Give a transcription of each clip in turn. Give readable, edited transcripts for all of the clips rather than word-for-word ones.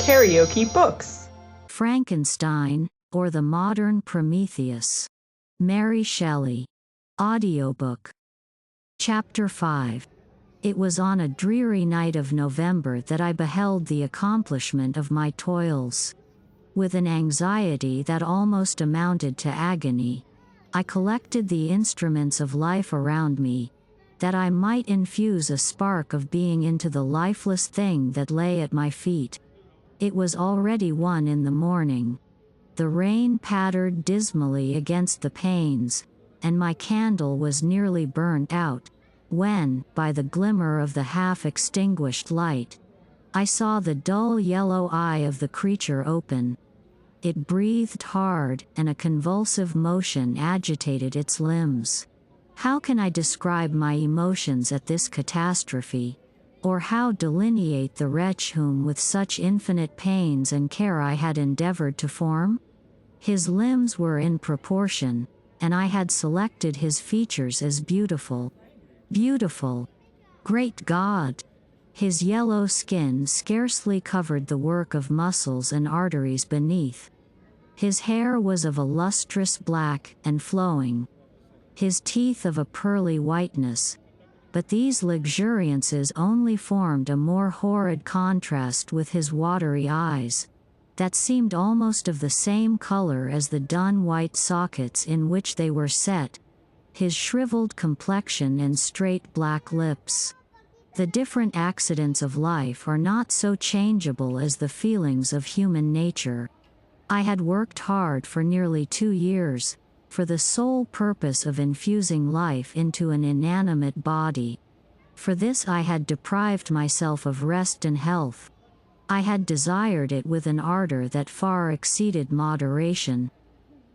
KaraokeBooks. Frankenstein, or the Modern Prometheus. Mary Shelley. Audiobook. Chapter 5. It was on a dreary night of November that I beheld the accomplishment of my toils. With an anxiety that almost amounted to agony, I collected the instruments of life around me, that I might infuse a spark of being into the lifeless thing that lay at my feet. It was already 1 in the morning. The rain pattered dismally against the panes, and my candle was nearly burnt out, when, by the glimmer of the half-extinguished light, I saw the dull yellow eye of the creature open. It breathed hard, and a convulsive motion agitated its limbs. How can I describe my emotions at this catastrophe? Or how delineate the wretch whom with such infinite pains and care I had endeavored to form? His limbs were in proportion, and I had selected his features as beautiful. Beautiful! Great God! His yellow skin scarcely covered the work of muscles and arteries beneath. His hair was of a lustrous black and flowing. His teeth of a pearly whiteness. But these luxuriances only formed a more horrid contrast with his watery eyes, that seemed almost of the same color as the dun white sockets in which they were set, his shriveled complexion and straight black lips. The different accidents of life are not so changeable as the feelings of human nature. I had worked hard for nearly 2 years, for the sole purpose of infusing life into an inanimate body. For this I had deprived myself of rest and health. I had desired it with an ardor that far exceeded moderation.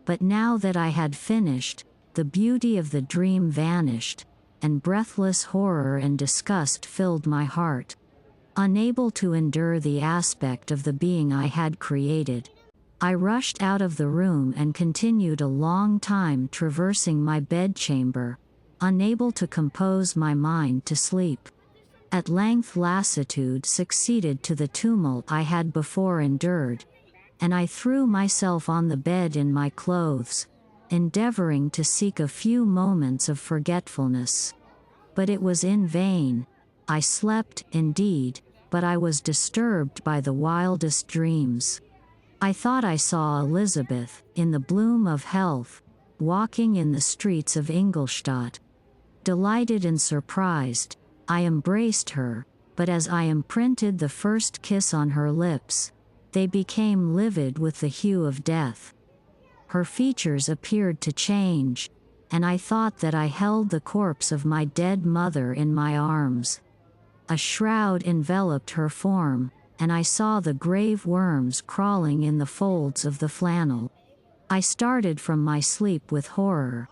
But now that I had finished, the beauty of the dream vanished, and breathless horror and disgust filled my heart. Unable to endure the aspect of the being I had created, I rushed out of the room and continued a long time traversing my bedchamber, unable to compose my mind to sleep. At length lassitude succeeded to the tumult I had before endured, and I threw myself on the bed in my clothes, endeavoring to seek a few moments of forgetfulness. But it was in vain. I slept, indeed, but I was disturbed by the wildest dreams. I thought I saw Elizabeth, in the bloom of health, walking in the streets of Ingolstadt. Delighted and surprised, I embraced her, but as I imprinted the first kiss on her lips, they became livid with the hue of death. Her features appeared to change, and I thought that I held the corpse of my dead mother in my arms. A shroud enveloped her form, and I saw the grave worms crawling in the folds of the flannel. I started from my sleep with horror.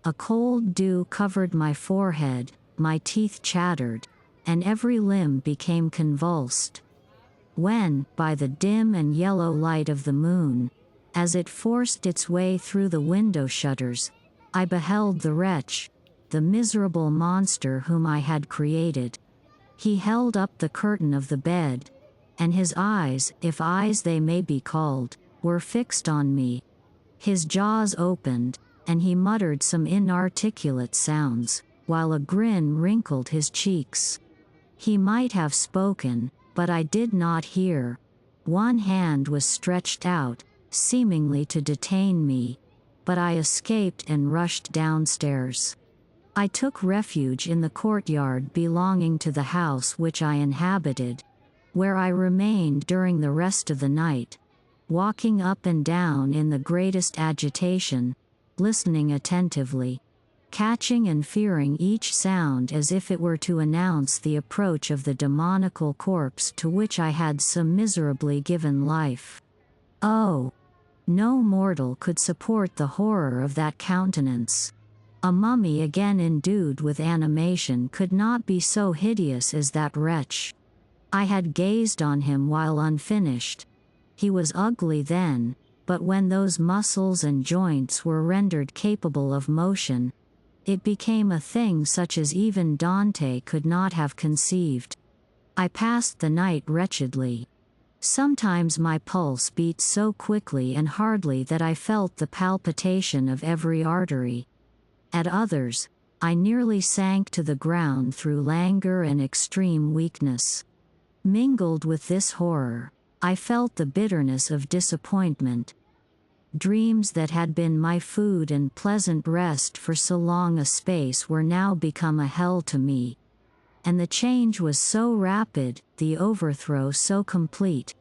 A cold dew covered my forehead, my teeth chattered, and every limb became convulsed. When, by the dim and yellow light of the moon, as it forced its way through the window shutters, I beheld the wretch, the miserable monster whom I had created. He held up the curtain of the bed, and his eyes, if eyes they may be called, were fixed on me. His jaws opened, and he muttered some inarticulate sounds, while a grin wrinkled his cheeks. He might have spoken, but I did not hear. One hand was stretched out, seemingly to detain me, but I escaped and rushed downstairs. I took refuge in the courtyard belonging to the house which I inhabited, where I remained during the rest of the night, walking up and down in the greatest agitation, listening attentively, catching and fearing each sound as if it were to announce the approach of the demoniacal corpse to which I had so miserably given life. Oh! No mortal could support the horror of that countenance. A mummy again endued with animation could not be so hideous as that wretch. I had gazed on him while unfinished. He was ugly then, but when those muscles and joints were rendered capable of motion, it became a thing such as even Dante could not have conceived. I passed the night wretchedly. Sometimes my pulse beat so quickly and hardly that I felt the palpitation of every artery. At others, I nearly sank to the ground through languor and extreme weakness. Mingled with this horror, I felt the bitterness of disappointment. Dreams that had been my food and pleasant rest for so long a space were now become a hell to me. And the change was so rapid, the overthrow so complete.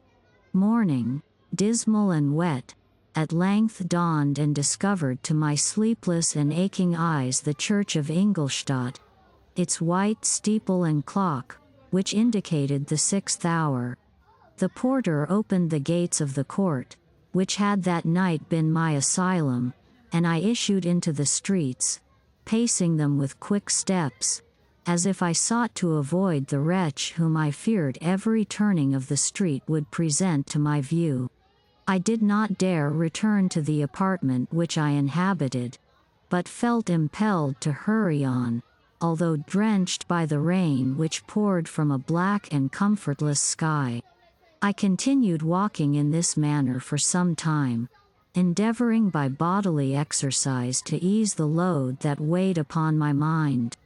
Morning, dismal and wet, at length dawned and discovered to my sleepless and aching eyes the church of Ingolstadt, its white steeple and clock, which indicated the 6th hour. The porter opened the gates of the court, which had that night been my asylum, and I issued into the streets, pacing them with quick steps, as if I sought to avoid the wretch whom I feared every turning of the street would present to my view. I did not dare return to the apartment which I inhabited, but felt impelled to hurry on, although drenched by the rain which poured from a black and comfortless sky. I continued walking in this manner for some time, endeavoring by bodily exercise to ease the load that weighed upon my mind.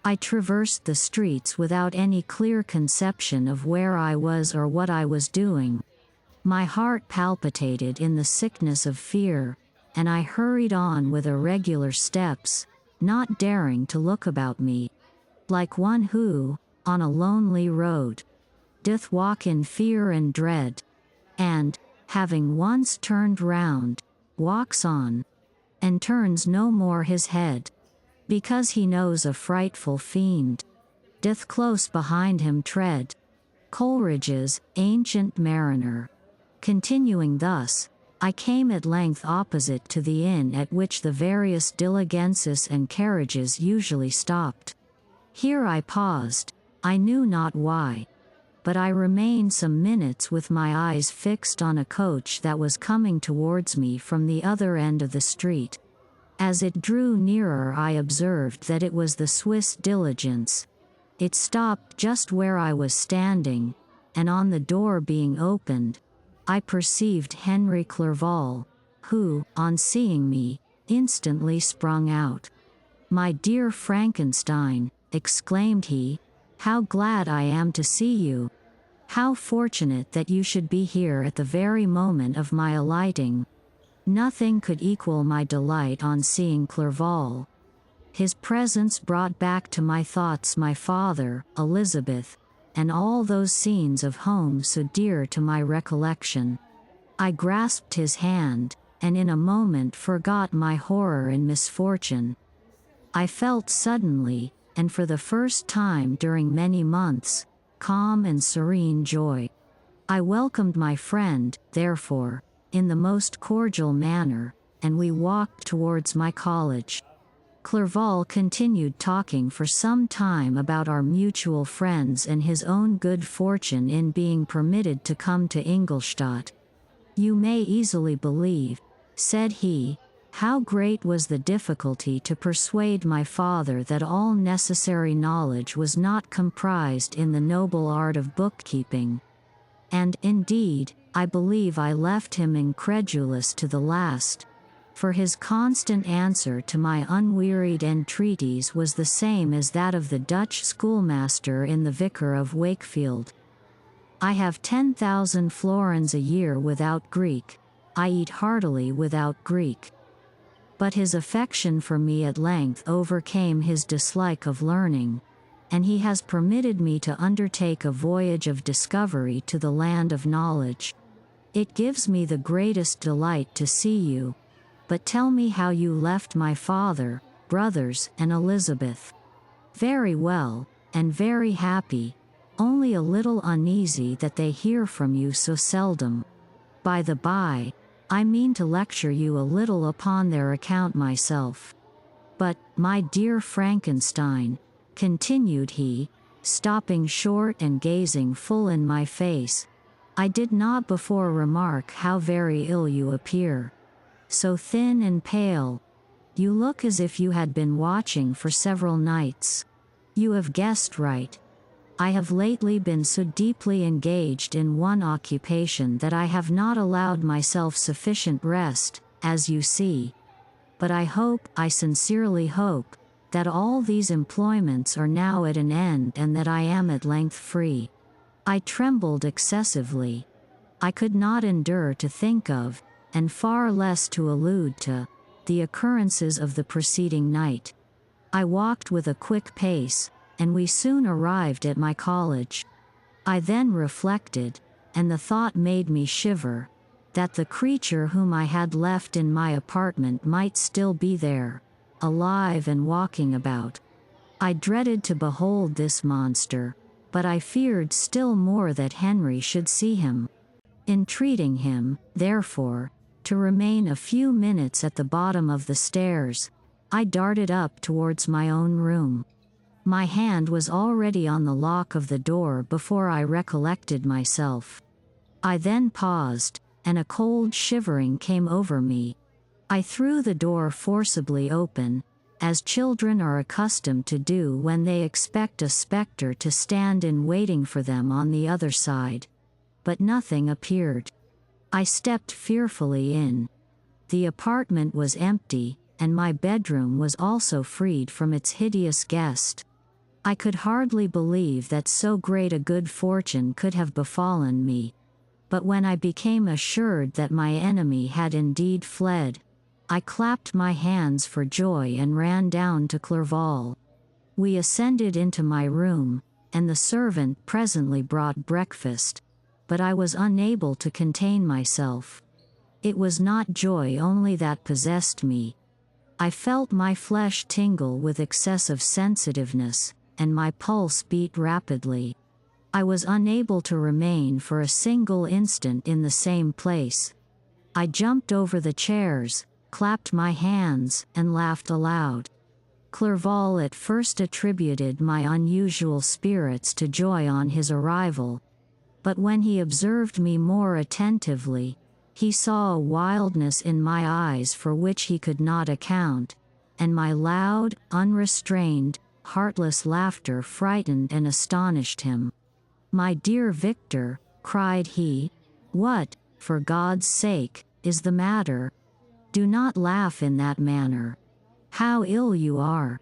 I traversed the streets without any clear conception of where I was or what I was doing. My heart palpitated in the sickness of fear, and I hurried on with irregular steps, not daring to look about me, like one who, on a lonely road, doth walk in fear and dread, and, having once turned round, walks on, and turns no more his head, because he knows a frightful fiend doth close behind him tread. Coleridge's Ancient Mariner. Continuing thus, I came at length opposite to the inn at which the various diligences and carriages usually stopped. Here I paused, I knew not why, but I remained some minutes with my eyes fixed on a coach that was coming towards me from the other end of the street. As it drew nearer, I observed that it was the Swiss diligence. It stopped just where I was standing, and on the door being opened, I perceived Henry Clerval, who, on seeing me, instantly sprung out. "My dear Frankenstein," exclaimed he, "how glad I am to see you! How fortunate that you should be here at the very moment of my alighting." Nothing could equal my delight on seeing Clerval. His presence brought back to my thoughts my father, Elizabeth, and all those scenes of home so dear to my recollection. I grasped his hand, and in a moment forgot my horror and misfortune. I felt suddenly, and for the first time during many months, calm and serene joy. I welcomed my friend, therefore, in the most cordial manner, and we walked towards my college. Clerval continued talking for some time about our mutual friends and his own good fortune in being permitted to come to Ingolstadt. "You may easily believe," said he, "how great was the difficulty to persuade my father that all necessary knowledge was not comprised in the noble art of bookkeeping. And, indeed, I believe I left him incredulous to the last, for his constant answer to my unwearied entreaties was the same as that of the Dutch schoolmaster in The Vicar of Wakefield. 'I have 10,000 florins a year without Greek. I eat heartily without Greek.' But his affection for me at length overcame his dislike of learning, and he has permitted me to undertake a voyage of discovery to the land of knowledge. It gives me the greatest delight to see you. But tell me how you left my father, brothers, and Elizabeth." "Very well, and very happy, only a little uneasy that they hear from you so seldom. By the by, I mean to lecture you a little upon their account myself. But, my dear Frankenstein," continued he, stopping short and gazing full in my face, "I did not before remark how very ill you appear. So thin and pale. You look as if you had been watching for several nights." "You have guessed right. I have lately been so deeply engaged in one occupation that I have not allowed myself sufficient rest, as you see. But I sincerely hope, that all these employments are now at an end and that I am at length free. I trembled excessively. I could not endure to think of, and far less to allude to, the occurrences of the preceding night. I walked with a quick pace, and we soon arrived at my college. I then reflected, and the thought made me shiver, that the creature whom I had left in my apartment might still be there, alive and walking about. I dreaded to behold this monster, but I feared still more that Henry should see him. Entreating him, therefore, to remain a few minutes at the bottom of the stairs, I darted up towards my own room. My hand was already on the lock of the door before I recollected myself. I then paused, and a cold shivering came over me. I threw the door forcibly open, as children are accustomed to do when they expect a spectre to stand in waiting for them on the other side. But nothing appeared. I stepped fearfully in. The apartment was empty, and my bedroom was also freed from its hideous guest. I could hardly believe that so great a good fortune could have befallen me. But when I became assured that my enemy had indeed fled, I clapped my hands for joy and ran down to Clerval. We ascended into my room, and the servant presently brought breakfast, but I was unable to contain myself. It was not joy only that possessed me. I felt my flesh tingle with excessive sensitiveness, and my pulse beat rapidly. I was unable to remain for a single instant in the same place. I jumped over the chairs, clapped my hands, and laughed aloud. Clerval at first attributed my unusual spirits to joy on his arrival, but when he observed me more attentively, he saw a wildness in my eyes for which he could not account, and my loud, unrestrained, heartless laughter frightened and astonished him. "My dear Victor," cried he, "what, for God's sake, is the matter? Do not laugh in that manner. How ill you are!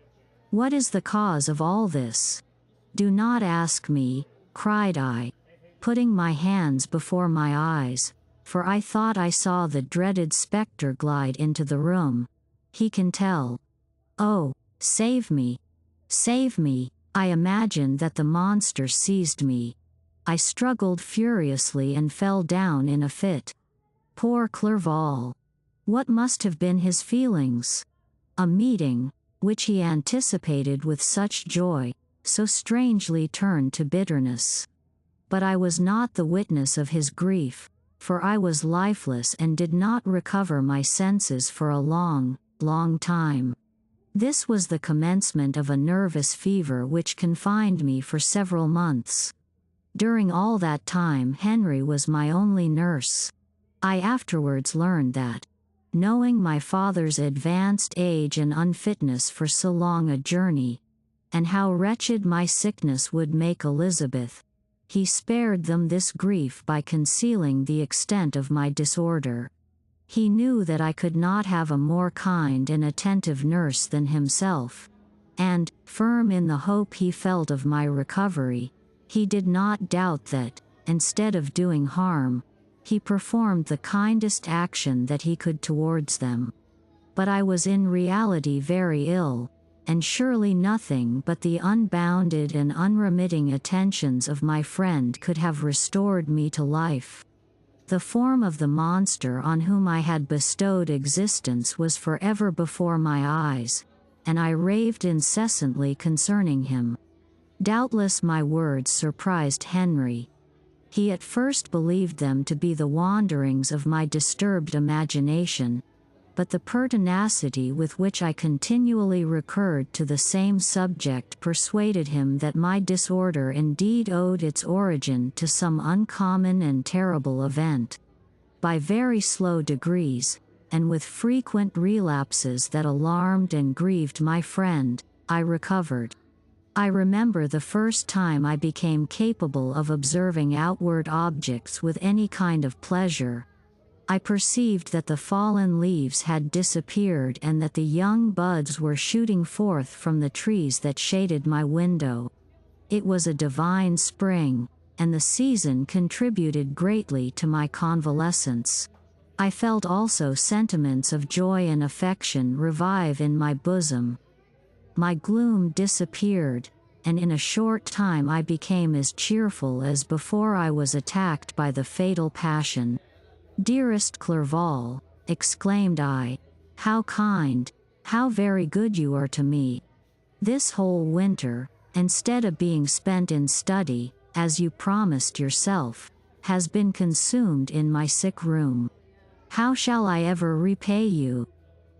What is the cause of all this?" "Do not ask me," cried I, putting my hands before my eyes, for I thought I saw the dreaded spectre glide into the room. "He can tell. Oh, save me! Save me!" I imagined that the monster seized me. I struggled furiously and fell down in a fit. Poor Clerval! What must have been his feelings? A meeting, which he anticipated with such joy, so strangely turned to bitterness. But I was not the witness of his grief, for I was lifeless and did not recover my senses for a long, long time. This was the commencement of a nervous fever which confined me for several months. During all that time Henry was my only nurse. I afterwards learned that, knowing my father's advanced age and unfitness for so long a journey, and how wretched my sickness would make Elizabeth, he spared them this grief by concealing the extent of my disorder. He knew that I could not have a more kind and attentive nurse than himself, and, firm in the hope he felt of my recovery, he did not doubt that, instead of doing harm, he performed the kindest action that he could towards them. But I was in reality very ill, and surely nothing but the unbounded and unremitting attentions of my friend could have restored me to life. The form of the monster on whom I had bestowed existence was forever before my eyes, and I raved incessantly concerning him. Doubtless my words surprised Henry. He at first believed them to be the wanderings of my disturbed imagination, but the pertinacity with which I continually recurred to the same subject persuaded him that my disorder indeed owed its origin to some uncommon and terrible event. By very slow degrees, and with frequent relapses that alarmed and grieved my friend, I recovered. I remember the first time I became capable of observing outward objects with any kind of pleasure. I perceived that the fallen leaves had disappeared and that the young buds were shooting forth from the trees that shaded my window. It was a divine spring, and the season contributed greatly to my convalescence. I felt also sentiments of joy and affection revive in my bosom. My gloom disappeared, and in a short time I became as cheerful as before I was attacked by the fatal passion. "Dearest Clerval," exclaimed I, "how kind, how very good you are to me. This whole winter, instead of being spent in study, as you promised yourself, has been consumed in my sick room. How shall I ever repay you?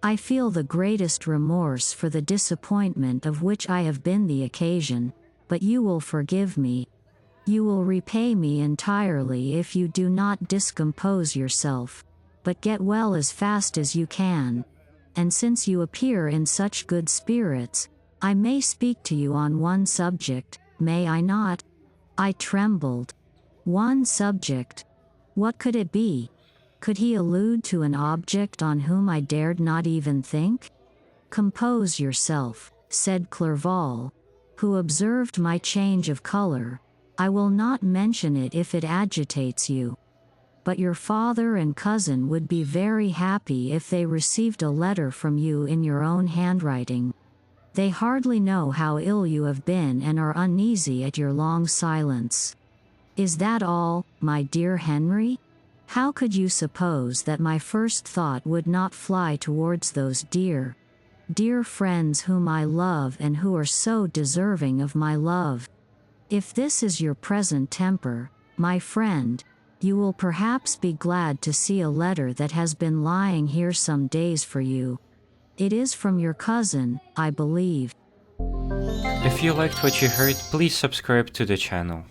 I feel the greatest remorse for the disappointment of which I have been the occasion, but you will forgive me. You will repay me entirely if you do not discompose yourself, but get well as fast as you can. And since you appear in such good spirits, I may speak to you on one subject, may I not?" I trembled. One subject? What could it be? Could he allude to an object on whom I dared not even think? "Compose yourself," said Clerval, who observed my change of color. "I will not mention it if it agitates you. But your father and cousin would be very happy if they received a letter from you in your own handwriting. They hardly know how ill you have been and are uneasy at your long silence. Is that all, my dear Henry? How could you suppose that my first thought would not fly towards those dear, dear friends whom I love and who are so deserving of my love? If this is your present temper, my friend, you will perhaps be glad to see a letter that has been lying here some days for you. It is from your cousin, I believe." If you liked what you heard, please subscribe to the channel.